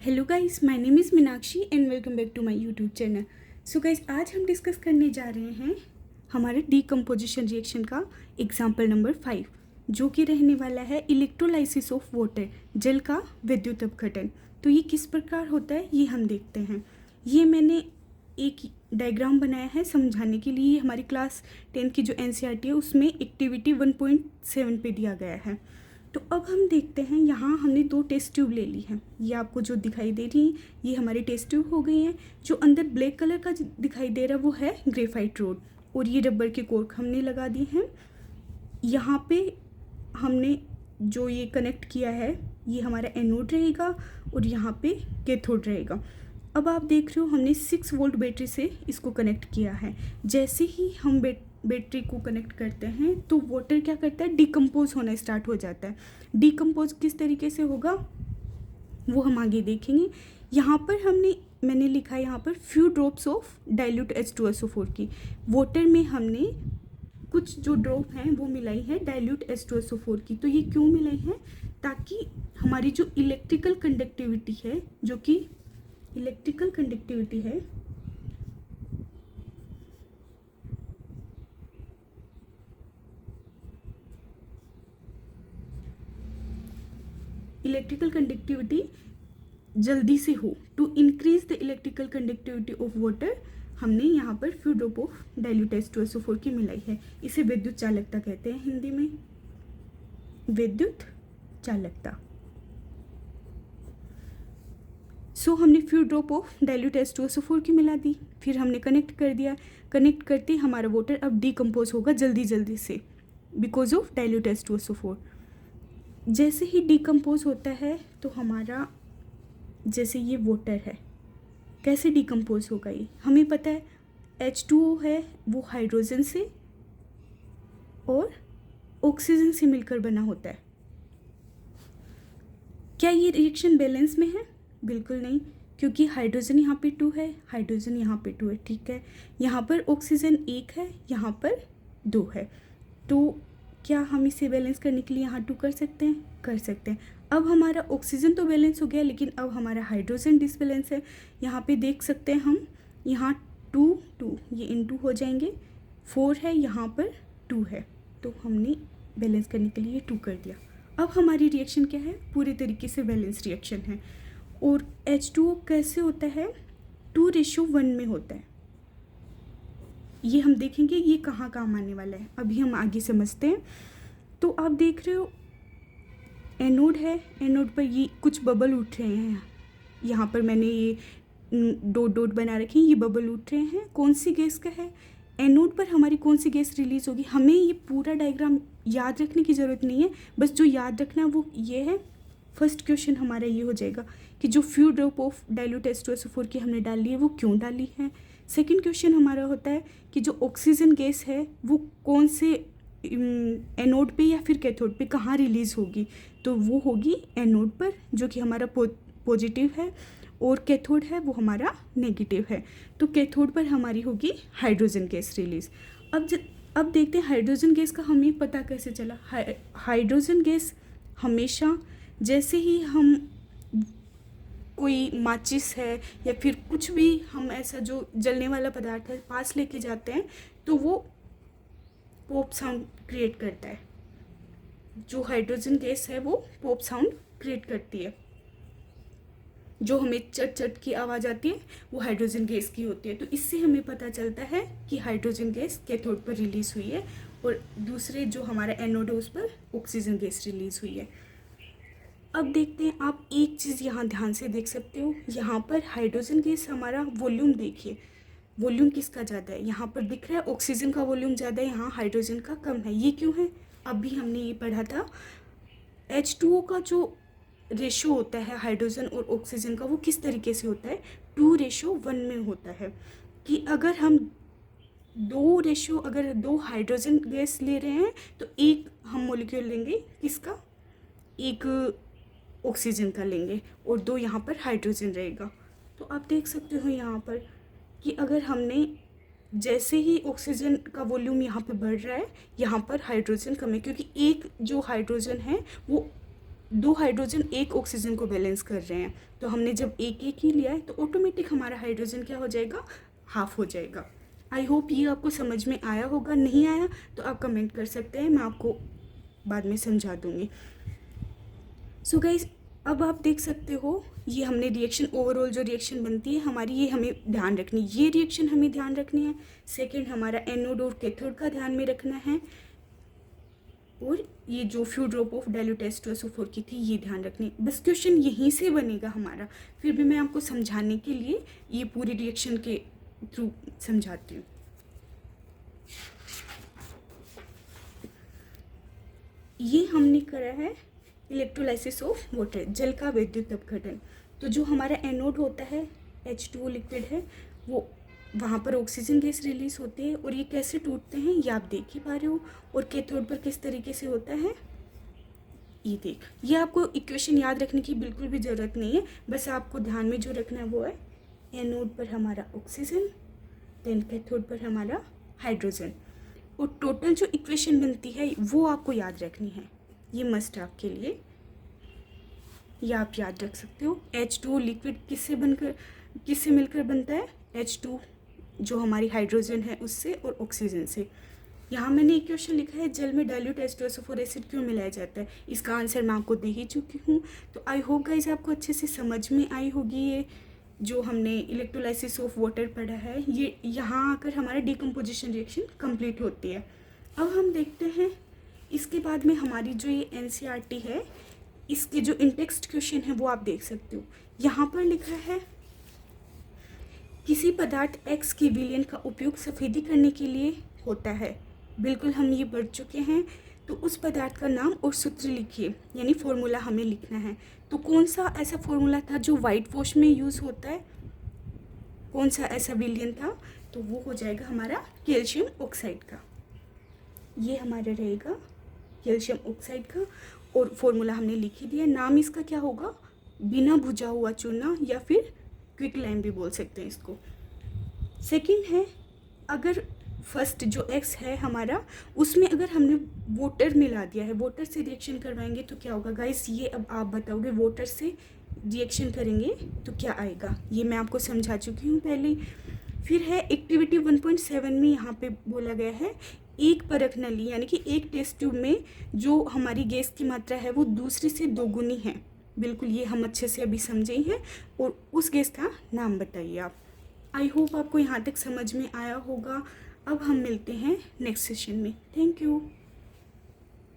Hello guys, my name is Meenakshi and welcome back to my YouTube channel. So guys, आज हम discuss करने जा रहे हैं हमारे डीकम्पोजिशन रिएक्शन का एग्जाम्पल नंबर 5, जो कि रहने वाला है इलेक्ट्रोलाइसिस ऑफ वाटर, जल का विद्युत अपघटन। तो ये किस प्रकार होता है ये हम देखते हैं। ये मैंने एक डायग्राम बनाया है समझाने के लिए। हमारी क्लास 10 की जो एनसीईआरटी है उसमें एक्टिविटी 1.7 पे दिया गया है। तो अब हम देखते हैं, यहाँ हमने 2 टेस्ट ट्यूब ले ली हैं। ये आपको जो दिखाई दे रही हैं ये हमारी टेस्ट ट्यूब हो गई हैं। जो अंदर ब्लैक कलर का दिखाई दे रहा है वो है ग्रेफाइट रोड, और ये रबर के कॉर्क हमने लगा दिए हैं। यहाँ पे हमने जो ये कनेक्ट किया है ये हमारा एनोड रहेगा और यहाँ पे कैथोड रहेगा। अब आप देख रहे हो हमने 6 वोल्ट बैटरी से इसको कनेक्ट किया है। जैसे ही हम बैटरी को कनेक्ट करते हैं तो वाटर क्या करता है, डिकम्पोज होना स्टार्ट हो जाता है। डिकम्पोज किस तरीके से होगा वो हम आगे देखेंगे। यहाँ पर मैंने लिखा है यहाँ पर few drops of dilute H2SO4 की। वाटर में हमने कुछ जो ड्रॉप हैं वो मिलाई है डाइल्यूट H2SO4 की। तो ये क्यों मिलाई है, ताकि हमारी जो इलेक्ट्रिकल कंडक्टिविटी है, जो कि इलेक्ट्रिकल कंडक्टिविटी है इलेक्ट्रिकल कंडक्टिविटी जल्दी से हो। To increase the electrical conductivity of water हमने यहाँ पर few drop of dilute H2SO4 की मिलाई है। इसे विद्युत चालकता कहते हैं हिंदी में, विद्युत चालकता। सो हमने few drop of dilute H2SO4 की मिला दी, फिर हमने कनेक्ट कर दिया। कनेक्ट करते हमारा वाटर अब डिकम्पोज होगा जल्दी जल्दी से बिकॉज ऑफ डाइल्यूट H2SO4। जैसे ही डिकम्पोज होता है तो हमारा, जैसे ये वाटर है, कैसे डिकम्पोज होगा ये हमें पता है। H2O है वो हाइड्रोजन से और ऑक्सीजन से मिलकर बना होता है। क्या ये रिएक्शन बैलेंस में है? बिल्कुल नहीं, क्योंकि हाइड्रोजन यहाँ पे 2 है, हाइड्रोजन यहाँ पे 2 है, ठीक है। यहाँ पर ऑक्सीजन 1 है, यहाँ पर 2 है। तो क्या हम इसे बैलेंस करने के लिए यहाँ 2 कर सकते हैं? कर सकते हैं। अब हमारा ऑक्सीजन तो बैलेंस हो गया, लेकिन अब हमारा हाइड्रोजन डिसबैलेंस है। यहाँ पे देख सकते हैं हम, यहाँ 2 2 ये इनटू हो जाएंगे, 4 है, यहाँ पर 2 है। तो हमने बैलेंस करने के लिए 2 कर दिया। अब हमारी रिएक्शन क्या है, पूरी तरीके से बैलेंस रिएक्शन है। और H2O कैसे होता है, 2:1 में होता है। ये हम देखेंगे ये कहाँ काम आने वाला है, अभी हम आगे समझते हैं। तो आप देख रहे हो एनोड है, एनोड पर ये कुछ बबल उठ रहे हैं। यहाँ पर मैंने ये डॉट डॉट बना रखे हैं, ये बबल उठ रहे हैं। कौन सी गैस का है, एनोड पर हमारी कौन सी गैस रिलीज होगी। हमें ये पूरा डायग्राम याद रखने की ज़रूरत नहीं है, बस जो याद रखना है वो ये है। फर्स्ट क्वेश्चन हमारा ये हो जाएगा कि जो few drop of dilute H2SO4 की हमने डाली है वो क्यों डाली है। सेकंड क्वेश्चन हमारा होता है कि जो ऑक्सीजन गैस है वो कौन से एनोड पे या फिर कैथोड पे कहाँ रिलीज़ होगी। तो वो होगी एनोड पर, जो कि हमारा पॉजिटिव है, और कैथोड है वो हमारा नेगेटिव है। तो कैथोड पर हमारी होगी हाइड्रोजन गैस रिलीज। अब देखते हैं हाइड्रोजन गैस का हमें पता कैसे चला। हाइड्रोजन गैस हमेशा, जैसे ही हम कोई माचिस है या फिर कुछ भी हम ऐसा जो जलने वाला पदार्थ है पास लेके जाते हैं तो वो पॉप साउंड क्रिएट करता है। जो हाइड्रोजन गैस है वो पॉप साउंड क्रिएट करती है। जो हमें चट चट की आवाज़ आती है वो हाइड्रोजन गैस की होती है। तो इससे हमें पता चलता है कि हाइड्रोजन गैस कैथोड पर रिलीज़ हुई है और दूसरे जो हमारा एनोड है उस पर ऑक्सीजन गैस रिलीज़ हुई है। अब देखते हैं, आप एक चीज़ यहाँ ध्यान से देख सकते हो, यहाँ पर हाइड्रोजन गैस हमारा वॉल्यूम देखिए, वॉल्यूम किसका ज़्यादा है। यहाँ पर दिख रहा है ऑक्सीजन का वॉल्यूम ज़्यादा है, यहाँ हाइड्रोजन का कम है। ये क्यों है, अभी हमने ये पढ़ा था। H2O का जो रेशो होता है हाइड्रोजन और ऑक्सीजन का वो किस तरीके से होता है, 2:1 में होता है। कि अगर हम अगर 2 हाइड्रोजन गैस ले रहे हैं तो एक हम मॉलिक्यूल लेंगे किसका, एक ऑक्सीजन का लेंगे और 2 यहाँ पर हाइड्रोजन रहेगा। तो आप देख सकते हो यहाँ पर कि अगर हमने, जैसे ही ऑक्सीजन का वॉल्यूम यहाँ पे बढ़ रहा है, यहाँ पर हाइड्रोजन कम है, क्योंकि एक जो हाइड्रोजन है वो दो हाइड्रोजन एक ऑक्सीजन को बैलेंस कर रहे हैं, तो हमने जब एक एक ही लिया है तो ऑटोमेटिक हमारा हाइड्रोजन क्या हो जाएगा, हाफ हो जाएगा। आई होप ये आपको समझ में आया होगा। नहीं आया तो आप कमेंट कर सकते हैं, मैं आपको बाद में समझा दूँगी। सो गाइस, अब आप देख सकते हो ये हमने रिएक्शन, ओवरऑल जो रिएक्शन बनती है हमारी, ये हमें ध्यान रखनी, ये रिएक्शन हमें ध्यान रखनी है। सेकंड हमारा एनोड और कैथोड का ध्यान में रखना है, और ये जो few drop of dilute H2SO4 की थी ये ध्यान रखनी। बस क्वेश्चन यहीं से बनेगा हमारा, फिर भी मैं आपको समझाने के लिए ये पूरी रिएक्शन के थ्रू समझाती हूँ। ये हमने करा है इलेक्ट्रोलाइसिस ऑफ वाटर, जल का विद्युत अपघटन। तो जो हमारा एनोड होता है H2O लिक्विड है, वो वहाँ पर ऑक्सीजन गैस रिलीज होती है, और ये कैसे टूटते हैं ये आप देख ही पा रहे हो। और कैथोड पर किस तरीके से होता है ये देख। ये आपको इक्वेशन याद रखने की बिल्कुल भी ज़रूरत नहीं है, बस आपको ध्यान में जो रखना है वो है एनोड पर हमारा ऑक्सीजन, देन कैथोड पर हमारा हाइड्रोजन, और टोटल जो इक्वेशन बनती है वो आपको याद रखनी है। ये मस्ट है आपके लिए, ये आप याद रख सकते हो। H2O लिक्विड किससे मिलकर बनता है, H2 जो हमारी हाइड्रोजन है उससे और ऑक्सीजन से। यहाँ मैंने एक क्वेश्चन लिखा है, जल में डाइल्यूट H2SO4 एसिड क्यों मिलाया जाता है, इसका आंसर मैं आपको दे ही चुकी हूँ। तो आई होप गाइस आपको अच्छे से समझ में आई होगी ये जो हमने इलेक्ट्रोलाइसिस ऑफ वाटर पढ़ा है। ये यहाँ आकर हमारा डिकम्पोजिशन रिएक्शन कंप्लीट होती है। अब हम देखते हैं इसके बाद में हमारी जो ये NCERT है, इसके जो इंटेक्स्ट क्वेश्चन है वो आप देख सकते हो। यहाँ पर लिखा है, किसी पदार्थ X की विलयन का उपयोग सफेदी करने के लिए होता है। बिल्कुल हम ये पढ़ चुके हैं। तो उस पदार्थ का नाम और सूत्र लिखिए, यानी फॉर्मूला हमें लिखना है। तो कौन सा ऐसा फॉर्मूला था जो वाइट वॉश में यूज़ होता है, कौन सा ऐसा विलयन था, तो वो हो जाएगा हमारा कैल्शियम ऑक्साइड का। ये हमारा रहेगा कैल्शियम ऑक्साइड का, और फॉर्मूला हमने लिख ही दिया। नाम इसका क्या होगा, बिना भुजा हुआ चूना, या फिर क्विक लाइम भी बोल सकते हैं इसको। सेकंड है, अगर फर्स्ट जो X है हमारा, उसमें अगर हमने वाटर मिला दिया है, वाटर से रिएक्शन करवाएंगे तो क्या होगा गाइस, ये अब आप बताओगे। वाटर से रिएक्शन करेंगे तो क्या आएगा, ये मैं आपको समझा चुकी हूँ पहले। फिर है एक्टिविटी 1.7 में यहाँ पे बोला गया है, एक परख नली यानी कि एक टेस्ट ट्यूब में जो हमारी गैस की मात्रा है वो दूसरे से दोगुनी है। बिल्कुल ये हम अच्छे से अभी समझे हैं, और उस गैस का नाम बताइए आप। आई होप आपको यहाँ तक समझ में आया होगा। अब हम मिलते हैं नेक्स्ट सेशन में। Thank you.